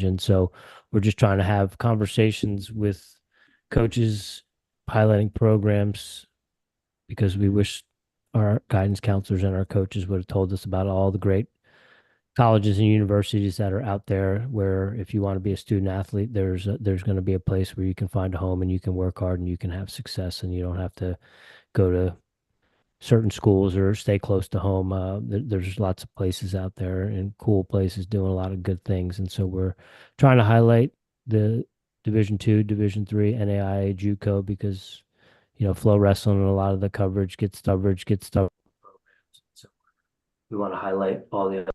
college. And so we're just trying to have conversations with coaches piloting programs because we wish our guidance counselors and our coaches would have told us about all the great colleges and universities that are out there where if you want to be a student athlete, there's going to be a place where you can find a home and you can work hard and you can have success and you don't have to go to certain schools or stay close to home. There's lots of places out there and cool places doing a lot of good things. And so we're trying to highlight the Division II, Division III, NAIA, JUCO because Flow Wrestling and a lot of the coverage gets programs. So we want to highlight all the other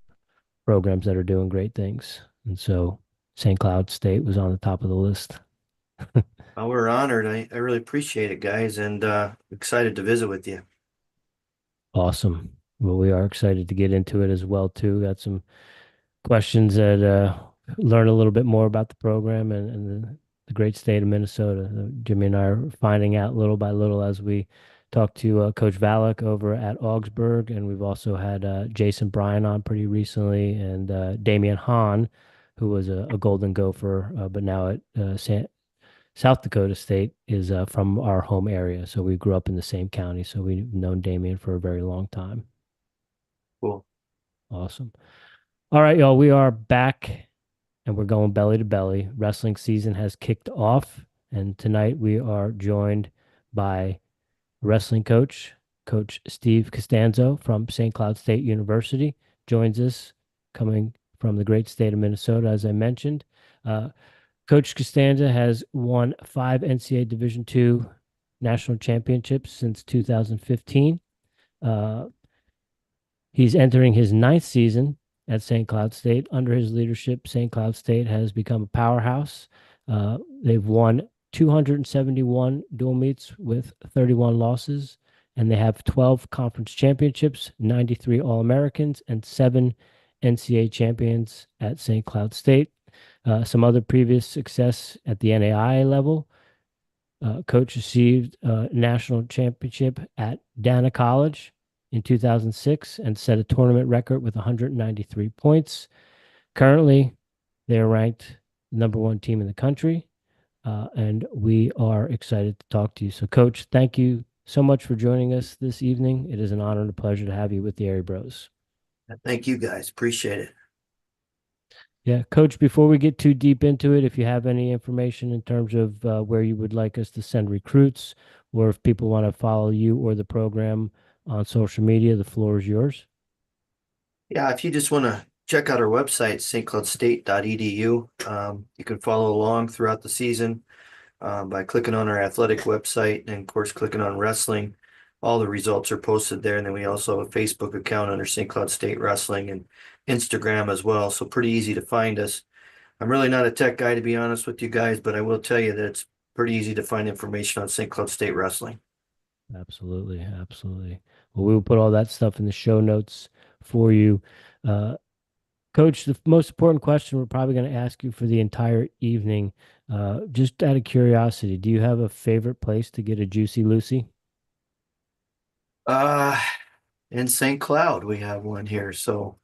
programs that are doing great things. And so St. Cloud State was on the top of the list. Well, we're honored. I really appreciate it, guys, and excited to visit with you. Awesome. Well, we are excited to get into it as well too. Got some questions that learn a little bit more about the program and the great state of Minnesota. Jimmy and I are finding out little by little as we talk to Coach Valak over at Augsburg, and we've also had Jason Bryan on pretty recently, and Damian Hahn, who was a Golden Gopher, but now at South Dakota State, is from our home area. So we grew up in the same county, so we've known Damian for a very long time. Cool. Awesome. All right, y'all, we are back and we're going belly to belly. Wrestling season has kicked off, and tonight we are joined by wrestling coach, Coach Steve Costanzo from St. Cloud State University, joins us coming from the great state of Minnesota, as I mentioned. Coach Costanza has won 5 NCAA Division II national championships since 2015. He's entering his 9th season at St. Cloud State. Under his leadership, St. Cloud State has become a powerhouse. They've won 271 dual meets with 31 losses, and they have 12 conference championships, 93 All-Americans, and 7 NCAA champions at St. Cloud State. Some other previous success at the NAIA level. Coach received a national championship at Dana College in 2006 and set a tournament record with 193 points. Currently, they're ranked number 1 team in the country, and we are excited to talk to you. So, Coach, thank you so much for joining us this evening. It is an honor and a pleasure to have you with the Airey Bros. Thank you, guys. Appreciate it. Yeah, Coach, before we get too deep into it, if you have any information in terms of where you would like us to send recruits, or if people want to follow you or the program on social media, the floor is yours. Yeah, if you just want to check out our website, stcloudstate.edu, you can follow along throughout the season by clicking on our athletic website and, of course, clicking on wrestling. All the results are posted there. And then we also have a Facebook account under St. Cloud State Wrestling and Instagram as well. So pretty easy to find us. I'm really not a tech guy, to be honest with you guys, but I will tell you that it's pretty easy to find information on St. Cloud State Wrestling. Absolutely, absolutely. Well, we will put all that stuff in the show notes for you. Coach, the most important question we're probably going to ask you for the entire evening, just out of curiosity, do you have a favorite place to get a Juicy Lucy? Uh, in St. Cloud, we have one here. So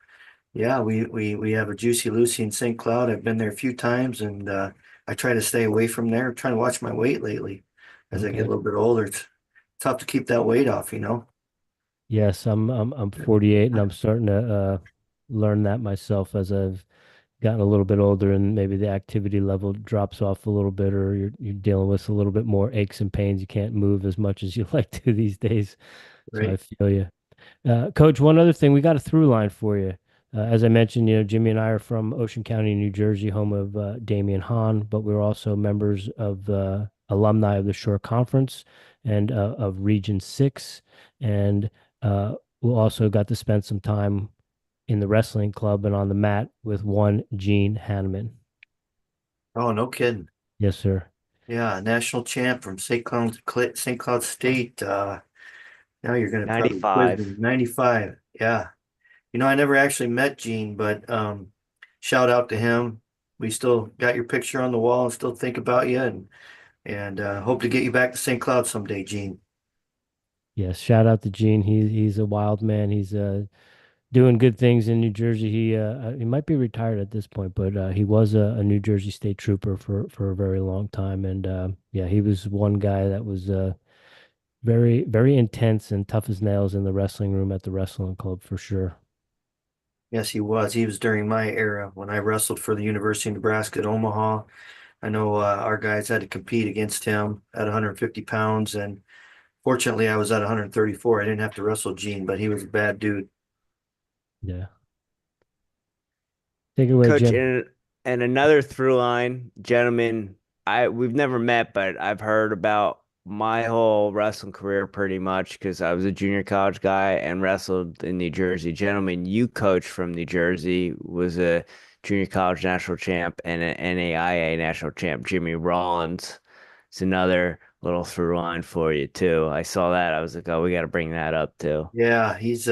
yeah, we have a Juicy Lucy in St. Cloud. I've been there a few times, and I try to stay away from there. I'm trying to watch my weight lately as I get a Okay. little bit older. It's tough to keep that weight off, you know. Yes, I'm 48 and I'm starting to learn that myself as I've gotten a little bit older and maybe the activity level drops off a little bit or you're dealing with a little bit more aches and pains. You can't move as much as you like to these days. So I Right. feel you. Coach, one other thing, we got a through line for you. As I mentioned, Jimmy and I are from Ocean County, New Jersey, home of Damian Hahn, but we're also members of the alumni of the Shore Conference and of Region 6. And we also got to spend some time in the wrestling club and on the mat with one Gene Hanneman. Oh, no kidding. Yes, sir. Yeah, national champ from St. Cloud State. Now you're gonna probably quiz 95. me. 95. Yeah. You know, I never actually met Gene, but shout out to him. We still got your picture on the wall and still think about you and hope to get you back to St. Cloud someday, Gene. Yes, shout out to Gene. He's a wild man. He's doing good things in New Jersey. He might be retired at this point, but he was a New Jersey State Trooper for a very long time, and yeah, he was one guy that was very intense and tough as nails in the wrestling room at the wrestling club for sure. Yes, he was. He was during my era when I wrestled for the University of Nebraska at Omaha. I know our guys had to compete against him at 150 pounds, and fortunately, I was at 134. I didn't have to wrestle Gene, but he was a bad dude. Yeah, take it away, Coach, Jim. and another through line, gentlemen, we've never met, but I've heard about my whole wrestling career pretty much because I was a junior college guy and wrestled in New Jersey. Gentlemen, you coached from New Jersey, was a junior college national champ and an NAIA national champ. Jimmy Rollins. It's another little through line for you too. I saw that. I was like, oh, we got to bring that up too. Yeah, he's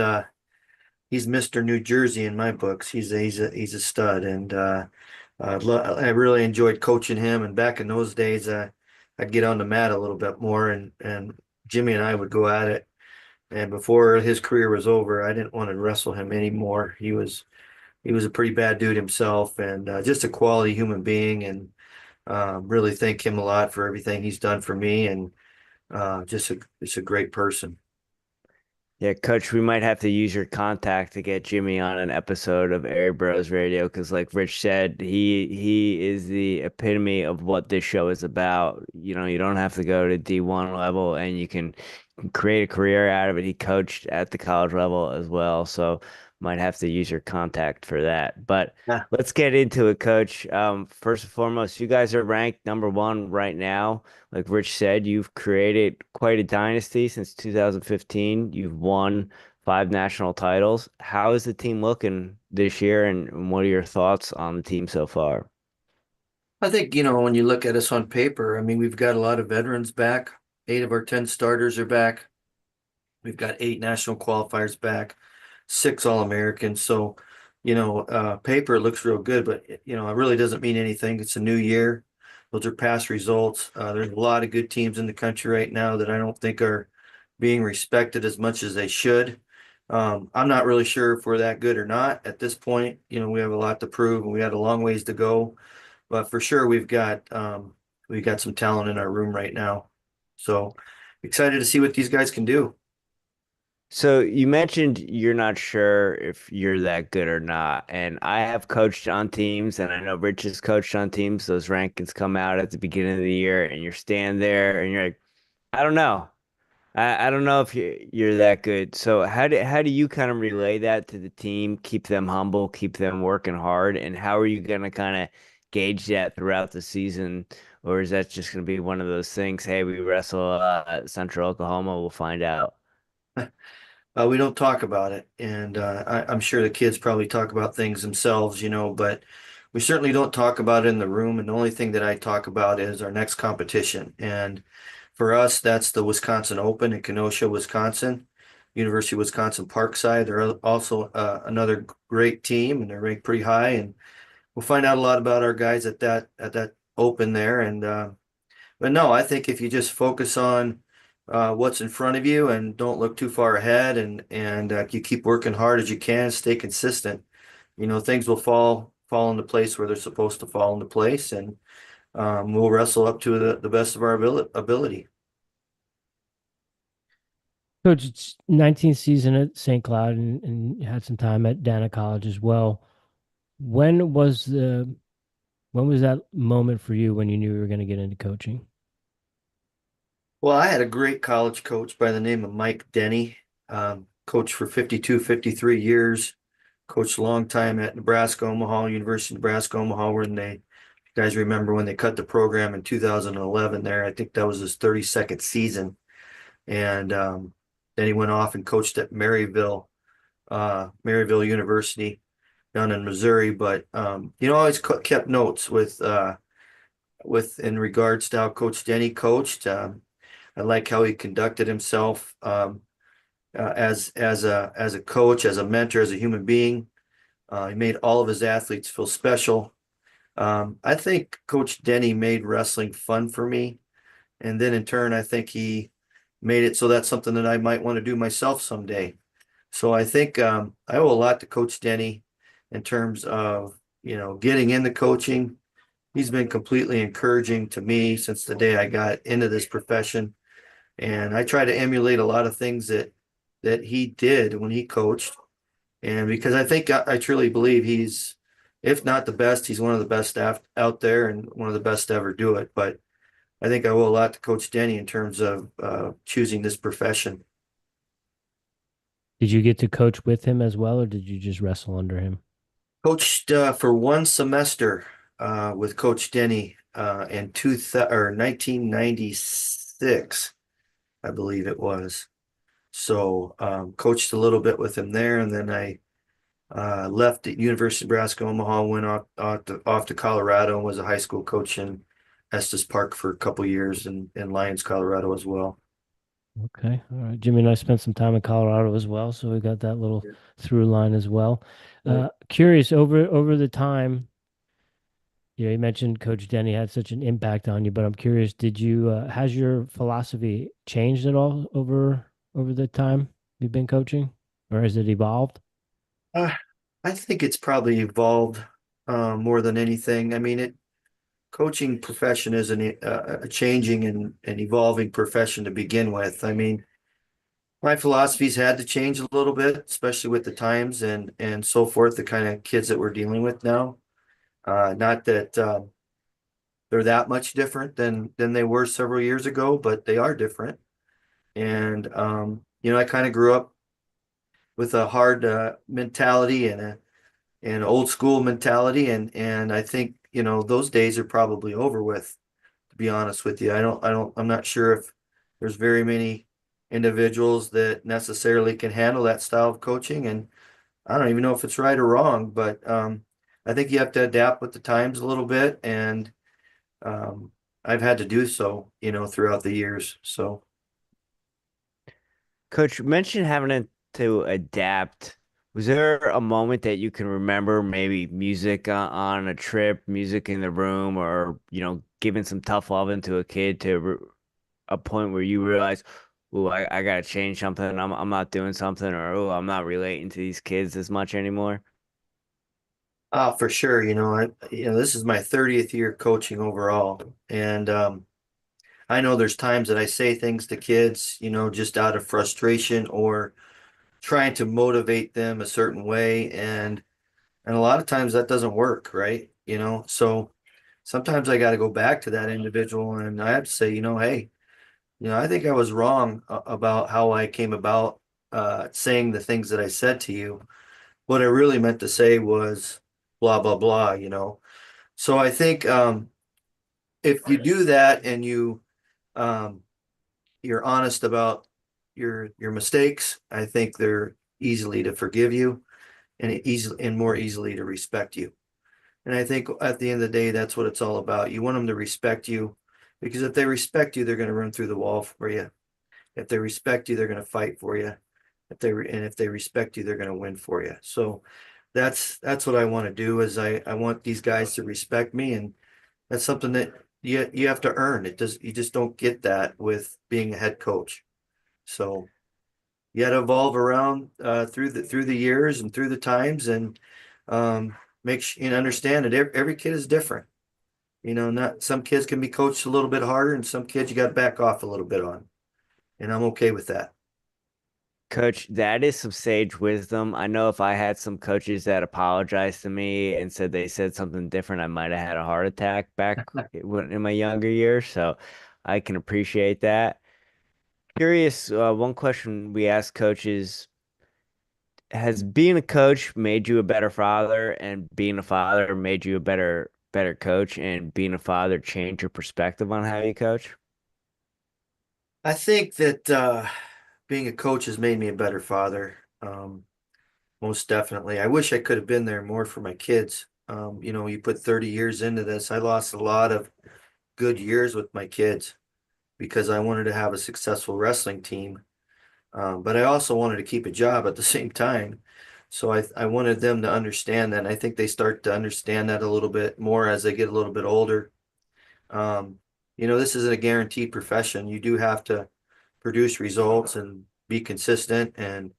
Mr. New Jersey in my books. He's a stud, and I really enjoyed coaching him. And back in those days, I'd get on the mat a little bit more, and Jimmy and I would go at it. And before his career was over, I didn't want to wrestle him anymore. He was a pretty bad dude himself, and just a quality human being. And really thank him a lot for everything he's done for me, and just a great person. Yeah, Coach, we might have to use your contact to get Jimmy on an episode of Airey Bros Radio because, like Rich said, he is the epitome of what this show is about. You know, you don't have to go to D1 level, and you can create a career out of it. He coached at the college level as well, so might have to use your contact for that. But Yeah. let's get into it, Coach. First and foremost, you guys are ranked number one right now. Like Rich said, you've created quite a dynasty since 2015. You've won five national titles. How is the team looking this year, and what are your thoughts on the team so far? I think, when you look at us on paper, I mean, we've got a lot of veterans back. 8 of our 10 starters are back. We've got 8 national qualifiers back, 6 All-Americans. So, paper it looks real good, but it really doesn't mean anything. It's a new year. Those are past results. There's a lot of good teams in the country right now that I don't think are being respected as much as they should. I'm not really sure if we're that good or not at this point. We have a lot to prove and we had a long ways to go, but for sure we've got some talent in our room right now. So excited to see what these guys can do. So you mentioned you're not sure if you're that good or not. And I have coached on teams, and I know Rich has coached on teams. Those rankings come out at the beginning of the year, and you're standing there and you're like, I don't know. I don't know if you're that good. So how do you kind of relay that to the team, keep them humble, keep them working hard, and how are you gonna kind of gauge that throughout the season? Or is that just gonna be one of those things, hey, we wrestle at Central Oklahoma, we'll find out. We don't talk about it, and I'm sure the kids probably talk about things themselves, but we certainly don't talk about it in the room. And the only thing that I talk about is our next competition. And for us, that's the Wisconsin Open in Kenosha, Wisconsin, University of Wisconsin Parkside. They're also another great team, and they're ranked pretty high. And we'll find out a lot about our guys at that Open there. And but no, I think if you just focus on what's in front of you and don't look too far ahead, and you keep working hard as you can, stay consistent, things will fall into place where they're supposed to fall into place, and we'll wrestle up to the best of our ability. Coach, it's 19th season at St. Cloud, and you had some time at Dana College as well. When was the when was that moment for you when you knew you were going to get into coaching? Well, I had a great college coach by the name of Mike Denny, coached for 52, 53 years, coached a long time at Nebraska Omaha, University of Nebraska Omaha, when you guys remember when they cut the program in 2011 there. I think that was his 32nd season. And then he went off and coached at Maryville University down in Missouri. But always kept notes with in regards to how Coach Denny coached. I like how he conducted himself as a coach, as a mentor, as a human being. He made all of his athletes feel special. I think Coach Denny made wrestling fun for me, and then in turn, I think he made it so that's something that I might want to do myself someday. So I think I owe a lot to Coach Denny in terms of, getting into coaching. He's been completely encouraging to me since the day I got into this profession. And I try to emulate a lot of things that he did when he coached. And because I think I truly believe he's, if not the best, he's one of the best staff out there and one of the best to ever do it. But I think I owe a lot to Coach Denny in terms of choosing this profession. Did you get to coach with him as well, or did you just wrestle under him? Coached for one semester with Coach Denny in 1996, I believe it was. So coached a little bit with him there, and then I left at University of Nebraska Omaha, went off to Colorado, and was a high school coach in Estes Park for a couple years in Lyons, Colorado as well. Okay. All right. Jimmy and I spent some time in Colorado as well, so we got that little Yeah. through line as well. Right. Curious over the time, you mentioned Coach Denny had such an impact on you, but I'm curious, did you has your philosophy changed at all over the time you've been coaching, or has it evolved? Uh, I think it's probably evolved more than anything. I mean, coaching profession is a changing and evolving profession to begin with. I mean, my philosophy's had to change a little bit, especially with the times and so forth, the kind of kids that we're dealing with now. Not that they're that much different than they were several years ago, but they are different. And I kind of grew up with a hard mentality and old school mentality, and I think those days are probably over with. To be honest with you, I'm not sure if there's very many individuals that necessarily can handle that style of coaching, and I don't even know if it's right or wrong, but I think you have to adapt with the times a little bit, and um, I've had to do so, throughout the years. So, Coach, you mentioned to adapt. Was there a moment that you can remember, maybe music on a trip, music in the room, or giving some tough loving to a kid to a point where you realize, oh, I gotta change something. I'm not doing something, or oh, I'm not relating to these kids as much anymore. for sure, this is my 30th year coaching overall, and I know there's times that I say things to kids, just out of frustration or trying to motivate them a certain way, and a lot of times that doesn't work, right? So sometimes I got to go back to that individual and I have to say, hey, I think I was wrong about how I came about saying the things that I said to you. What I really meant to say was blah blah blah, So I think if you do that and um, you're honest about your mistakes, I think they're easily to forgive you and easily and more easily to respect you. And I think at the end of the day, that's what it's all about. You want them to respect you because if they respect you, they're going to run through the wall for you. If they respect you, they're going to fight for you. If they respect you, they're going to win for you. So that's what I want to do is I want these guys to respect me, and that's something that you have to earn. You just don't get that with being a head coach. So you got to evolve around through the years and through the times, and make sure and understand that every kid is different. Not some kids can be coached a little bit harder, and some kids you got to back off a little bit on, and I'm okay with that. Coach, that is some sage wisdom. I know if I had some coaches that apologized to me and said they said something different, I might have had a heart attack back in my younger years. So I can appreciate that. Curious, one question we ask coaches, has being a coach made you a better father, and being a father made you a better coach, and being a father changed your perspective on how you coach? I think that being a coach has made me a better father. Most definitely. I wish I could have been there more for my kids. You put 30 years into this. I lost a lot of good years with my kids because I wanted to have a successful wrestling team. But I also wanted to keep a job at the same time. So I wanted them to understand that. And I think they start to understand that a little bit more as they get a little bit older. Um, this isn't a guaranteed profession. You do have to produce results and be consistent. And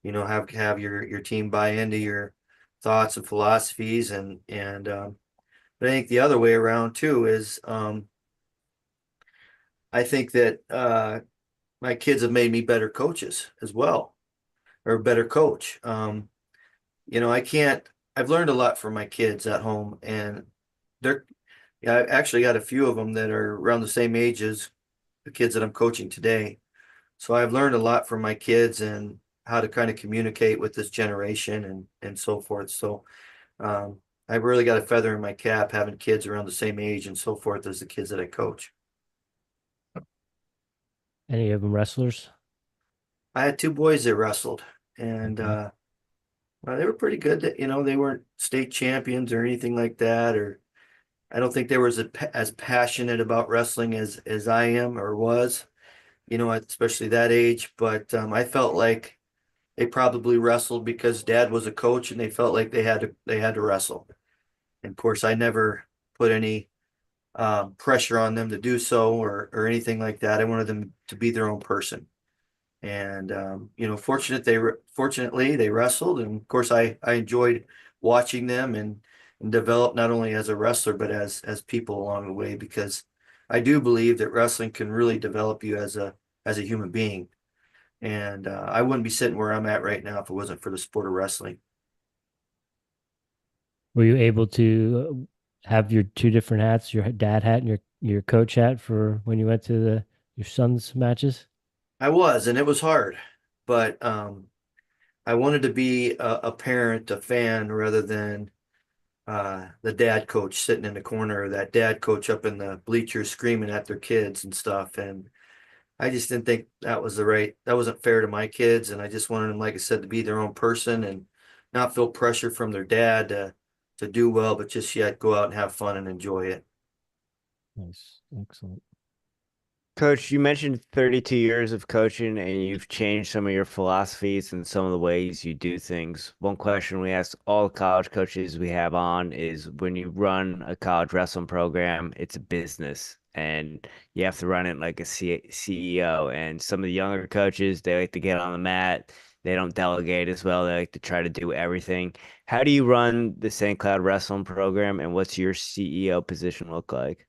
have your team buy into your thoughts and philosophies but I think the other way around too is I think that my kids have made me better coaches as well, or a better coach. I can't. I've learned a lot from my kids at home, and they're. Yeah, I've actually got a few of them that are around the same age as the kids that I'm coaching today. So I've learned a lot from my kids and how to kind of communicate with this generation and so forth. So um, I've really got a feather in my cap having kids around the same age and so forth as the kids that I coach. Any of them wrestlers? I had two boys that wrestled, and Okay. well, they were pretty good. They weren't state champions or anything like that, or I don't think they were as passionate about wrestling as I am or was, especially that age. But I felt like they probably wrestled because dad was a coach and they felt like they had to wrestle. And of course, I never put any pressure on them to do so or anything like that. I wanted them to be their own person. And fortunately they wrestled, and of course I enjoyed watching them and develop not only as a wrestler but as people along the way, because I do believe that wrestling can really develop you as a human being. And I wouldn't be sitting where I'm at right now if it wasn't for the sport of wrestling. Were you able to have your two different hats, your dad hat and your coach hat for when you went to the your son's matches? I was, and it was hard, but I wanted to be a parent, a fan, rather than the dad coach sitting in the corner, or that dad coach up in the bleachers screaming at their kids and stuff. And I just didn't think that wasn't fair to my kids. And I just wanted them, like I said, to be their own person and not feel pressure from their dad to do well, but just yet go out and have fun and enjoy it. Nice. Excellent. Coach, you mentioned 32 years of coaching and you've changed some of your philosophies and some of the ways you do things. One question we ask all college coaches we have on is when you run a college wrestling program, it's a business and you have to run it like a CEO. And some of the younger coaches, they like to get on the mat. They don't delegate as well. They like to try to do everything. How do you run the St. Cloud wrestling program and what's your CEO position look like?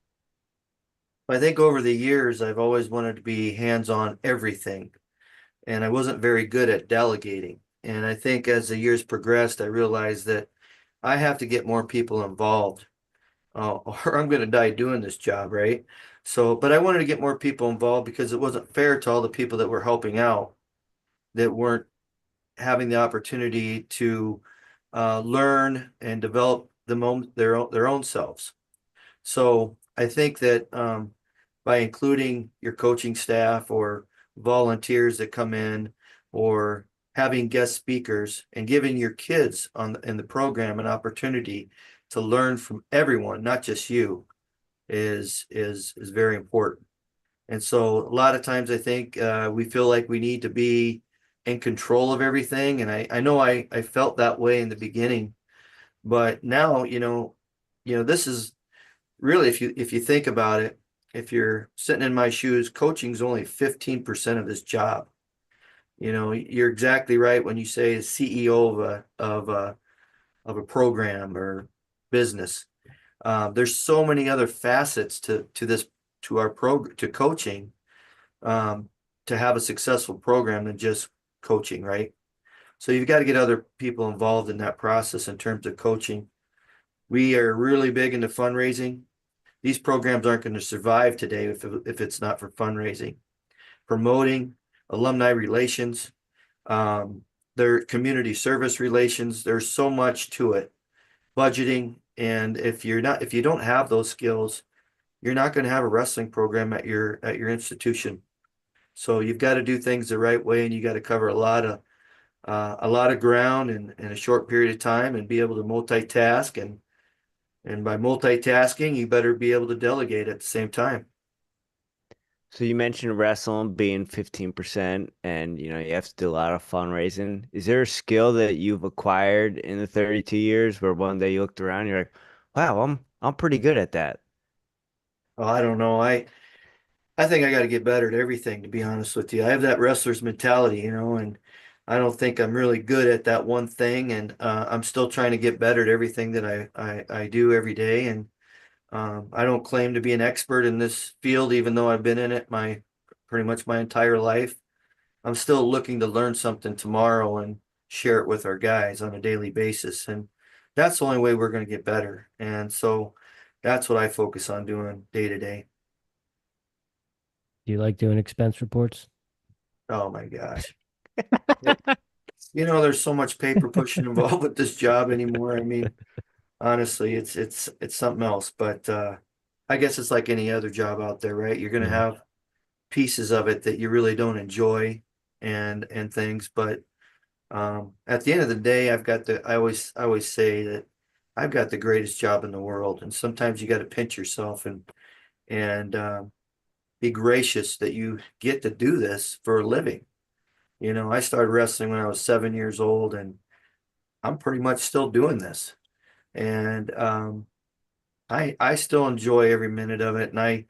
I think over the years, I've always wanted to be hands-on everything, and I wasn't very good at delegating. And I think as the years progressed, I realized that I have to get more people involved, or I'm going to die doing this job, right? So, but I wanted to get more people involved because it wasn't fair to all the people that were helping out that weren't having the opportunity to learn and develop their own selves. So I think that by including your coaching staff or volunteers that come in, or having guest speakers and giving your kids in the program an opportunity to learn from everyone, not just you, is very important. And so a lot of times I think we feel like we need to be in control of everything. And I know I felt that way in the beginning, but now, this is really, if you think about it, if you're sitting in my shoes, coaching is only 15% of this job. You're exactly right when you say CEO of a program or business. There's so many other facets to our program, to coaching, um, to have a successful program than just coaching, right? So you've got to get other people involved in that process in terms of coaching. We are really big into fundraising. These programs aren't going to survive today if it's not for fundraising, promoting, alumni relations, um, their community service relations. There's so much to it, budgeting. And if you don't have those skills, you're not going to have a wrestling program at your institution. So you've got to do things the right way, and you got to cover a lot of ground in a short period of time, and be able to multitask. And by multitasking, you better be able to delegate at the same time. So you mentioned wrestling being 15% and you have to do a lot of fundraising. Is there a skill that you've acquired in the 32 years where one day you looked around, you're like, wow, I'm pretty good at that. Oh, I don't know. I think I got to get better at everything, to be honest with you. I have that wrestler's mentality, and I don't think I'm really good at that one thing, and I'm still trying to get better at everything that I do every day. And I don't claim to be an expert in this field, even though I've been in it pretty much my entire life. I'm still looking to learn something tomorrow and share it with our guys on a daily basis. And that's the only way we're going to get better. And so that's what I focus on doing day to day. Do you like doing expense reports? Oh my gosh. There's so much paper pushing involved with this job anymore. I mean, honestly, it's something else. But I guess it's like any other job out there, right? You're going to Yeah. have pieces of it that you really don't enjoy and things, but at the end of the day, I always say that I've got the greatest job in the world, and sometimes you got to pinch yourself and be gracious that you get to do this for a living. I started wrestling when I was 7 years old, and I'm pretty much still doing this, and I still enjoy every minute of it. And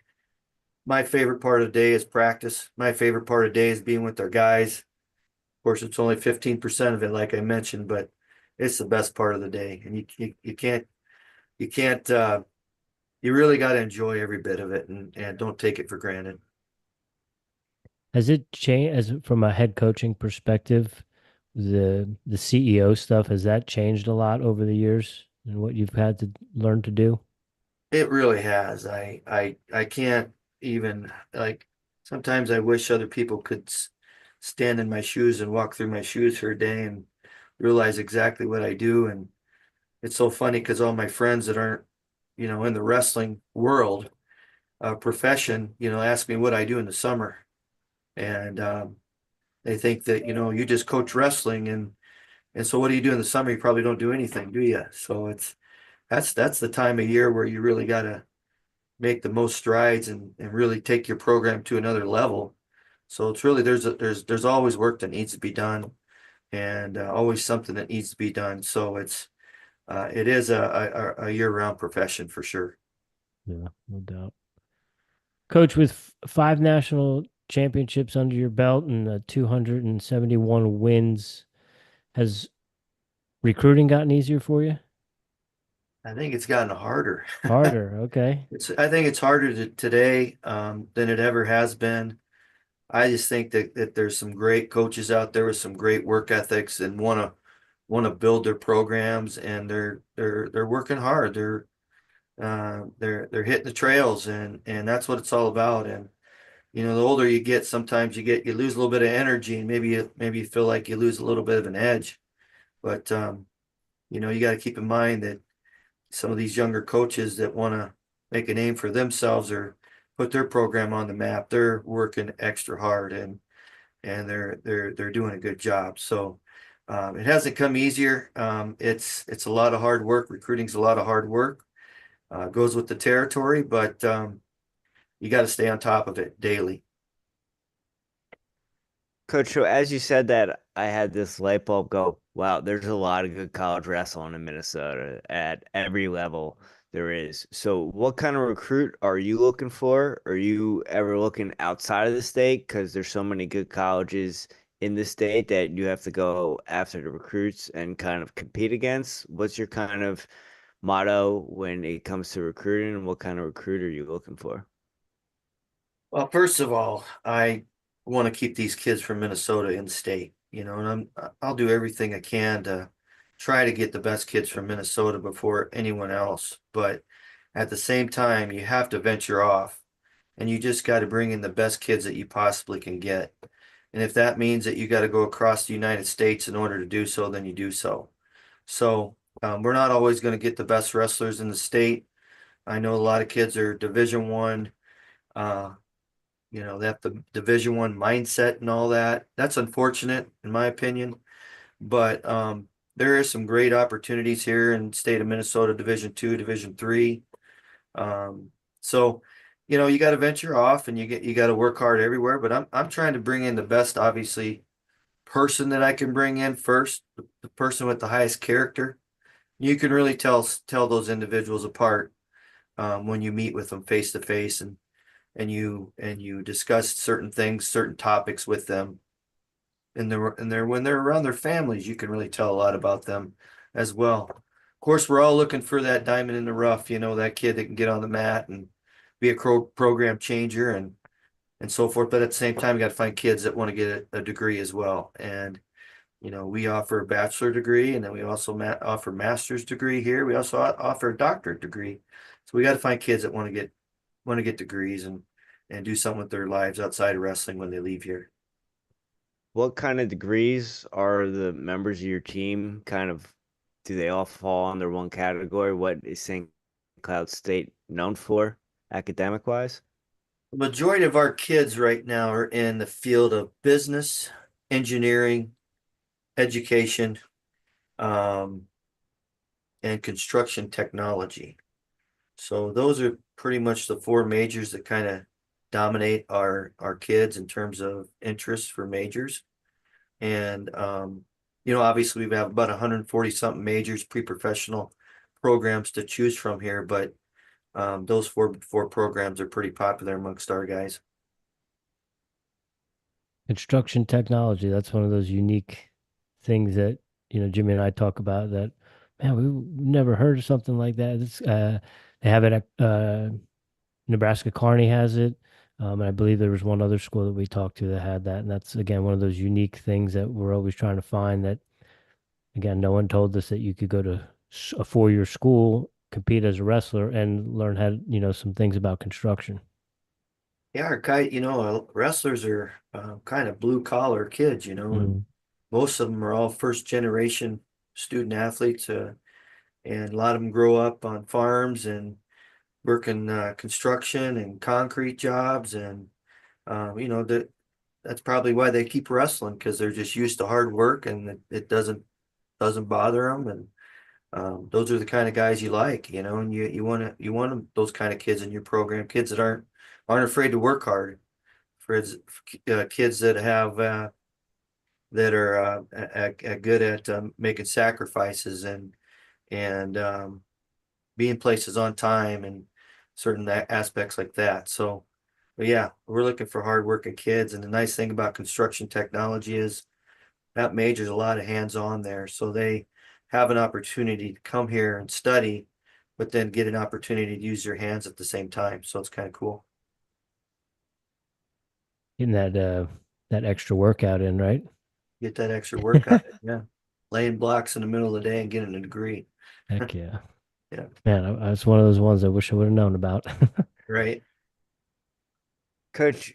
my favorite part of the day is practice. My favorite part of the day is being with our guys. Of course, it's only 15% of it, like I mentioned, but it's the best part of the day. And you can't you really got to enjoy every bit of it and don't take it for granted. Has it changed as from a head coaching perspective? The CEO stuff, has that changed a lot over the years and what you've had to learn to do? It really has. I can't even, like, sometimes I wish other people could stand in my shoes and walk through my shoes for a day and realize exactly what I do. And it's so funny because all my friends that aren't, in the wrestling world, profession, ask me what I do in the summer. And they think that, you just coach wrestling and so what do you do in the summer? You probably don't do anything, do you? So that's the time of year where you really got to make the most strides and really take your program to another level. So it's really there's always work that needs to be done and always something that needs to be done. So it is a year-round profession for sure. Yeah, no doubt. Coach, with five national championships under your belt and 271 wins, has recruiting gotten easier for you? I think it's gotten harder. Harder, okay. I think it's harder today than it ever has been. I just think that there's some great coaches out there with some great work ethics and want to build their programs, and they're working hard. They're hitting the trails, and that's what it's all about. And the older you get, sometimes you lose a little bit of energy, and maybe you feel like you lose a little bit of an edge. But you got to keep in mind that some of these younger coaches that want to make a name for themselves or put their program on the map, they're working extra hard and they're doing a good job. So it hasn't come easier. It's a lot of hard work. Recruiting's a lot of hard work. Goes with the territory, but you got to stay on top of it daily. Coach, so as you said that, I had this light bulb go, wow, there's a lot of good college wrestling in Minnesota at every level there is. So what kind of recruit are you looking for? Are you ever looking outside of the state? Because there's so many good colleges in the state that you have to go after the recruits and kind of compete against. What's your kind of motto when it comes to recruiting, and what kind of recruit are you looking for? Well, first of all, I want to keep these kids from Minnesota in state, and I'll do everything I can to try to get the best kids from Minnesota before anyone else. But at the same time, you have to venture off and you just got to bring in the best kids that you possibly can get. And if that means that you got to go across the United States in order to do so, then you do so. So we're not always going to get the best wrestlers in the state. I know a lot of kids are Division I. They have the Division I mindset and all that. That's unfortunate in my opinion, but there is some great opportunities here in the state of Minnesota, Division II, Division III. So, you got to venture off and you got to work hard everywhere, but I'm trying to bring in the best, obviously, person that I can bring in first, the person with the highest character. You can really tell those individuals apart when you meet with them face to face and you discuss certain things, certain topics with them. when they're around their families, you can really tell a lot about them as well. Of course, we're all looking for that diamond in the rough, that kid that can get on the mat and be a program changer and so forth. But at the same time, you got to find kids that want to get a degree as well. And we offer a bachelor degree, and then we also offer master's degree here. We also offer a doctorate degree. So we got to find kids that want to get degrees and do something with their lives outside of wrestling when they leave here. What kind of degrees are the members of your team do they all fall under one category? What is St. Cloud State known for academic wise? The majority of our kids right now are in the field of business, engineering, education, and construction technology. So those are pretty much the four majors that kind of dominate our kids in terms of interest for majors. And obviously we have about 140 something majors, pre-professional programs to choose from here, but those four programs are pretty popular amongst our guys. Construction technology, that's one of those unique things that, Jimmy and I talk about that, man, we never heard of something like that. They have it at Nebraska Kearney has it. And I believe there was one other school that we talked to that had that. And that's, again, one of those unique things that we're always trying to find that, again, no one told us that you could go to a 4-year school, compete as a wrestler, and learn how, some things about construction. Yeah, our guy, wrestlers are kind of blue collar kids, and most of them are all first generation student athletes, and a lot of them grow up on farms and working construction and concrete jobs, and that's probably why they keep wrestling, because they're just used to hard work and it doesn't bother them, and those are the kind of guys you like, and you want those kind of kids in your program, kids that aren't afraid to work hard, for kids that have that are good at making sacrifices and being places on time and certain aspects like that. So, but yeah, we're looking for hardworking kids. And the nice thing about construction technology is that major's a lot of hands-on there. So they have an opportunity to come here and study, but then get an opportunity to use their hands at the same time. So it's kind of cool. Getting that extra workout in, right? Get that extra workout. Yeah. Laying blocks in the middle of the day and getting a degree. Heck yeah. Yeah. Man, that's one of those ones I wish I would have known about. Right. Coach,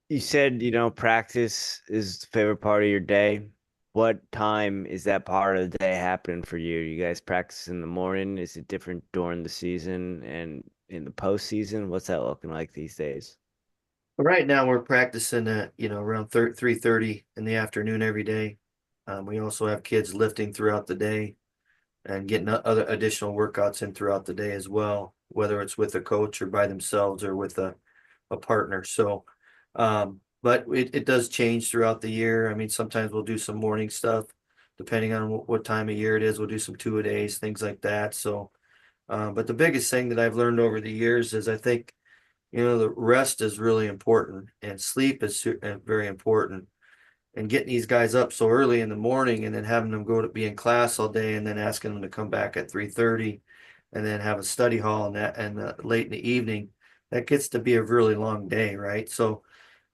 you said, practice is the favorite part of your day. What time is that part of the day happening for you? You guys practice in the morning? Is it different during the season and in the postseason? What's that looking like these days? Right now we're practicing at, around 3:30 in the afternoon every day. We also have kids lifting throughout the day and getting other additional workouts in throughout the day as well, whether it's with a coach or by themselves or with a partner. So, but it does change throughout the year. I mean, sometimes we'll do some morning stuff, depending on what time of year it is. We'll do some 2-a-days, things like that. So, but the biggest thing that I've learned over the years is I think, the rest is really important, and sleep is very important. And getting these guys up so early in the morning and then having them go to be in class all day and then asking them to come back at 3:30 and then have a study hall and late in the evening, that gets to be a really long day, right? So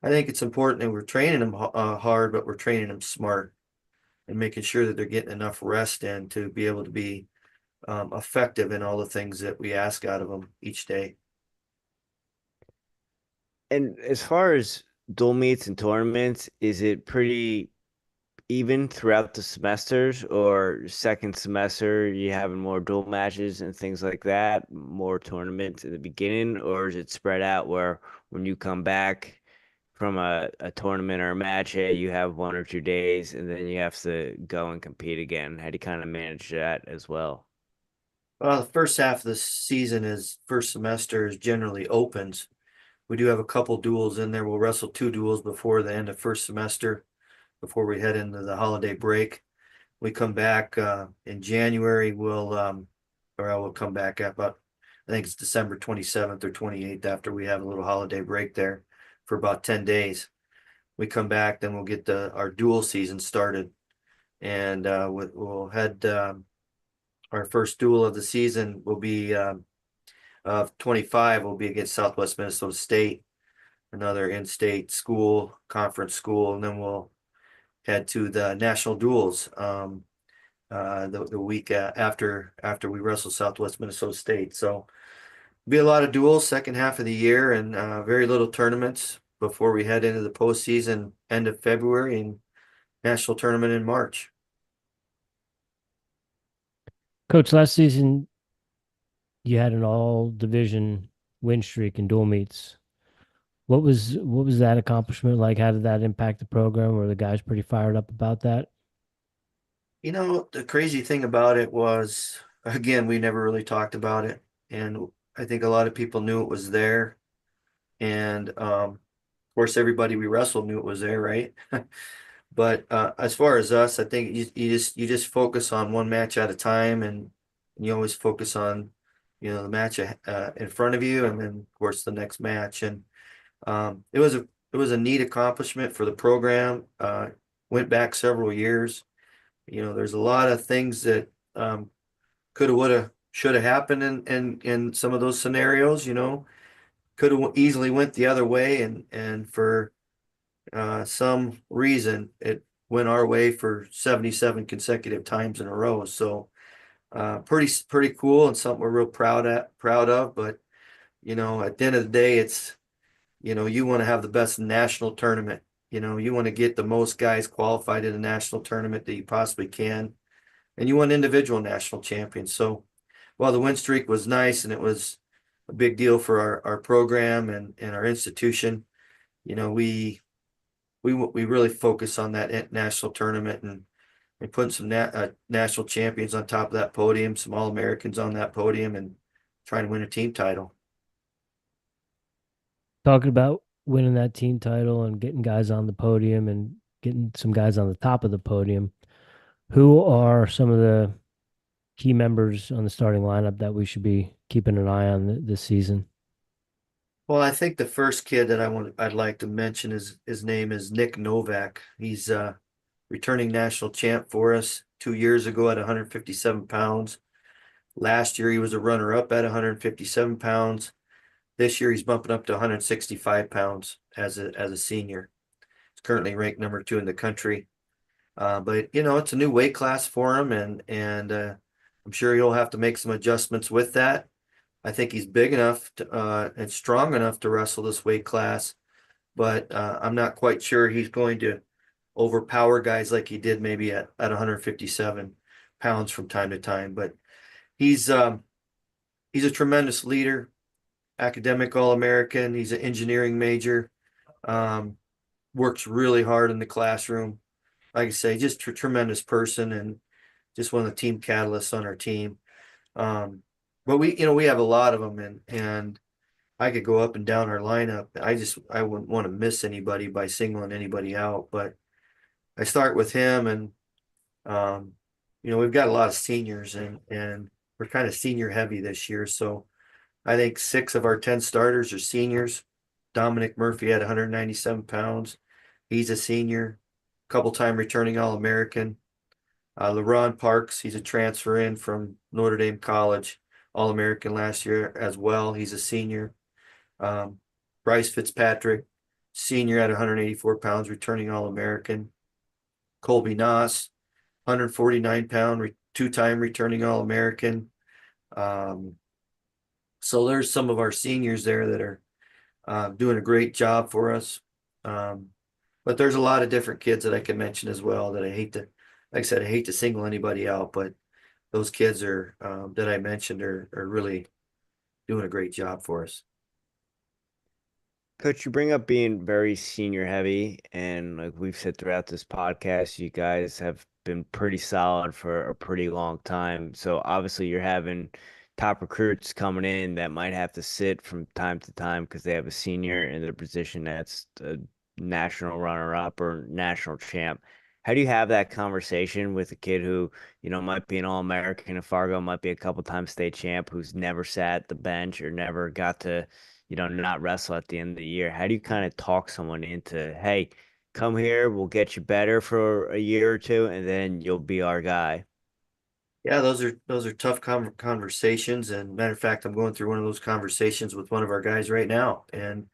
I think it's important that we're training them hard, but we're training them smart and making sure that they're getting enough rest in to be able to be effective in all the things that we ask out of them each day. And as far as dual meets and tournaments, is it pretty even throughout the semesters, or second semester you having more dual matches and things like that, more tournaments at the beginning, or is it spread out where when you come back from a tournament or a match, hey, you have 1 or 2 days and then you have to go and compete again? How do you kind of manage that as well? Well, the first half of the season first semester is generally opens. We do have a couple duels in there. We'll wrestle 2 duels before the end of first semester, before we head into the holiday break. We come back in January. I will come back at about, I think it's December 27th or 28th, after we have a little holiday break there for about 10 days. we come back, then we'll get our dual season started. And we'll head our first duel of the season will be of 25 will be against Southwest Minnesota State, another in-state school, conference school, and then we'll head to the national duels the week after we wrestle Southwest Minnesota State. So be a lot of duels second half of the year, and very little tournaments before we head into the postseason end of February and national tournament in March. Coach, last season you had an all division win streak in dual meets. What was that accomplishment like? How did that impact the program? Were the guys pretty fired up about that? You know, the crazy thing about it was, again, we never really talked about it. And I think a lot of people knew it was there. And of course, everybody we wrestled knew it was there, right? But as far as us, I think you just focus on one match at a time, and you always focus on, the match in front of you, and then of course the next match. And it was a neat accomplishment for the program. Went back several years. There's a lot of things that coulda, woulda, shoulda happened in some of those scenarios. Could have easily went the other way, and for some reason it went our way for 77 consecutive times in a row. So pretty cool, and something we're real proud of. But at the end of the day, it's you want to have the best national tournament. You want to get the most guys qualified in a national tournament that you possibly can, and you want individual national champions. So while the win streak was nice and it was a big deal for our program and our institution, we really focus on that national tournament and putting some national champions on top of that podium, some All-Americans on that podium, and trying to win a team title. Talking about winning that team title and getting guys on the podium and getting some guys on the top of the podium. Who are some of the key members on the starting lineup that we should be keeping an eye on this season? Well, I think the first kid that I'd like to mention is his name is Nick Novak. He's returning national champ for us 2 years ago at 157 pounds. Last year he was a runner-up at 157 pounds. This year he's bumping up to 165 pounds as a senior. He's currently ranked number 2 in the country. But it's a new weight class for him, and I'm sure he'll have to make some adjustments with that. I think he's big enough and strong enough to wrestle this weight class, but I'm not quite sure he's going to overpower guys like he did maybe at 157 pounds from time to time. But he's a tremendous leader, academic All-American. He's an engineering major, works really hard in the classroom. Like I say, just a tremendous person, and just one of the team catalysts on our team. But we have a lot of them, and I could go up and down our lineup. I wouldn't want to miss anybody by singling anybody out. But I start with him, and we've got a lot of seniors, and we're kind of senior heavy this year. So I think 6 of our 10 starters are seniors. Dominic Murphy at 197 pounds. He's a senior, couple-time returning All-American. LaRon Parks, he's a transfer in from Notre Dame College, All-American last year as well. He's a senior. Bryce Fitzpatrick, senior at 184 pounds, returning All-American. Colby Noss, 149-pound, 2-time returning All-American. So there's some of our seniors there that are doing a great job for us. But there's a lot of different kids that I can mention as well that like I said, I hate to single anybody out, but those kids that I mentioned are really doing a great job for us. Coach, you bring up being very senior heavy, and like we've said throughout this podcast, you guys have been pretty solid for a pretty long time. So obviously you're having top recruits coming in that might have to sit from time to time because they have a senior in their position that's a national runner-up or national champ. How do you have that conversation with a kid who, might be an All-American in Fargo, might be a couple times state champ, who's never sat the bench or never got to, not wrestle at the end of the year? How do you kind of talk someone into, hey, come here, we'll get you better for a year or two, and then you'll be our guy. Yeah, those are tough conversations. And matter of fact, I'm going through one of those conversations with one of our guys right now. And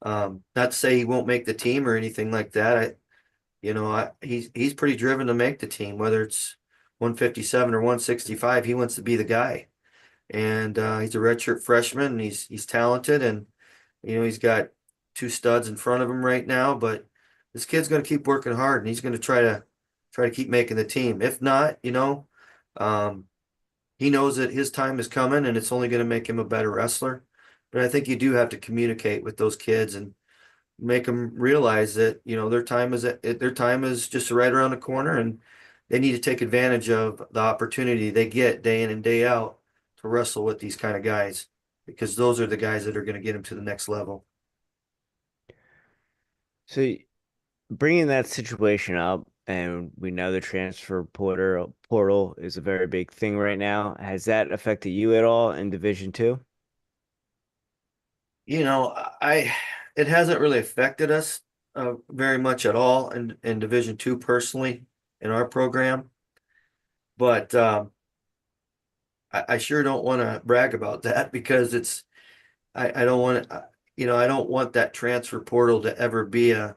not to say he won't make the team or anything like that. He's pretty driven to make the team, whether it's 157 or 165. He wants to be the guy. And he's a redshirt freshman, and he's talented, and he's got two studs in front of him right now. But this kid's going to keep working hard, and he's going to try to keep making the team. If not, um, he knows that his time is coming, and it's only going to make him a better wrestler. But I think you do have to communicate with those kids and make them realize that their time is just right around the corner, and they need to take advantage of the opportunity they get day in and day out to wrestle with these kind of guys, because those are the guys that are going to get them to the next level. So bringing that situation up, and we know the transfer portal is a very big thing right now. Has that affected you at all in Division II? You know, I it hasn't really affected us very much at all in Division II personally in our program, but I sure don't want to brag about that because I don't want I don't want that transfer portal to ever be a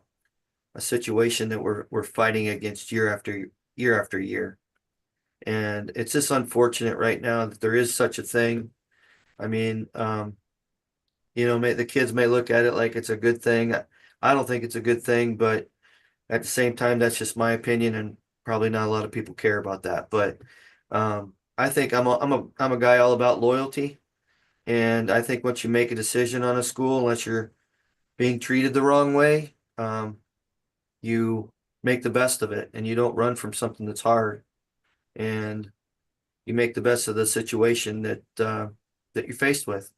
situation that we're fighting against year after year after year. And it's just unfortunate right now that there is such a thing. I mean, the kids may look at it like it's a good thing. I don't think it's a good thing, but at the same time, that's just my opinion, and probably not a lot of people care about that. But I think I'm a guy all about loyalty, and I think once you make a decision on a school, unless you're being treated the wrong way, you make the best of it, and you don't run from something that's hard, and you make the best of the situation that you're faced with.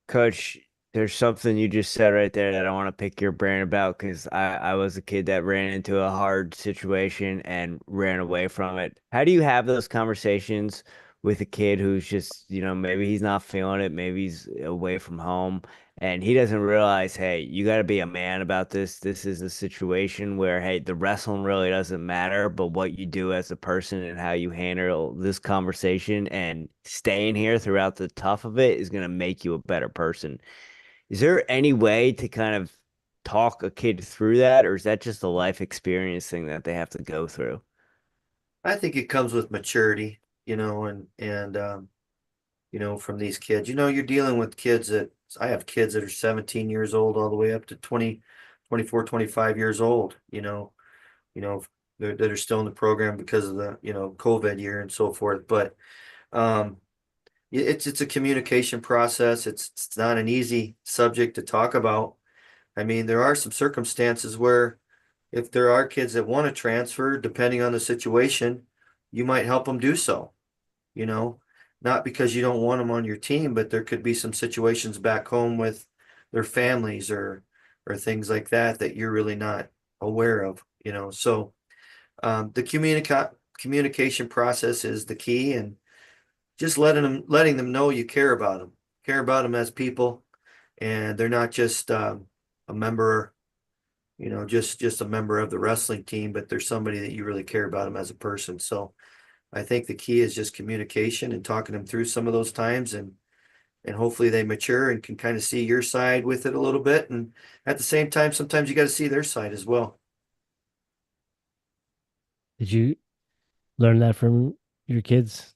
Coach, there's something you just said right there that I want to pick your brain about because I was a kid that ran into a hard situation and ran away from it. How do you have those conversations with a kid who's just, maybe he's not feeling it, maybe he's away from home, and he doesn't realize, hey, you got to be a man about this. This is a situation where, hey, the wrestling really doesn't matter, but what you do as a person and how you handle this conversation and staying here throughout the tough of it is going to make you a better person. Is there any way to kind of talk a kid through that, or is that just a life experience thing that they have to go through? I think it comes with maturity, from these kids. You're dealing with kids that I have kids that are 17 years old all the way up to 20, 24, 25 years old, you know, that are still in the program because of the, COVID year and so forth. But um, it's a communication process. It's not an easy subject to talk about. I mean, there are some circumstances where if there are kids that want to transfer, depending on the situation, you might help them do so, you know, not because you don't want them on your team, but there could be some situations back home with their families or things like that that you're really not aware of. So the communication process is the key, and just letting them know you care about them as people, and they're not just a member, just a member of the wrestling team, but they're somebody that you really care about them as a person. So I think the key is just communication and talking them through some of those times, and hopefully they mature and can kind of see your side with it a little bit. And at the same time, sometimes you got to see their side as well. Did you learn that from your kids?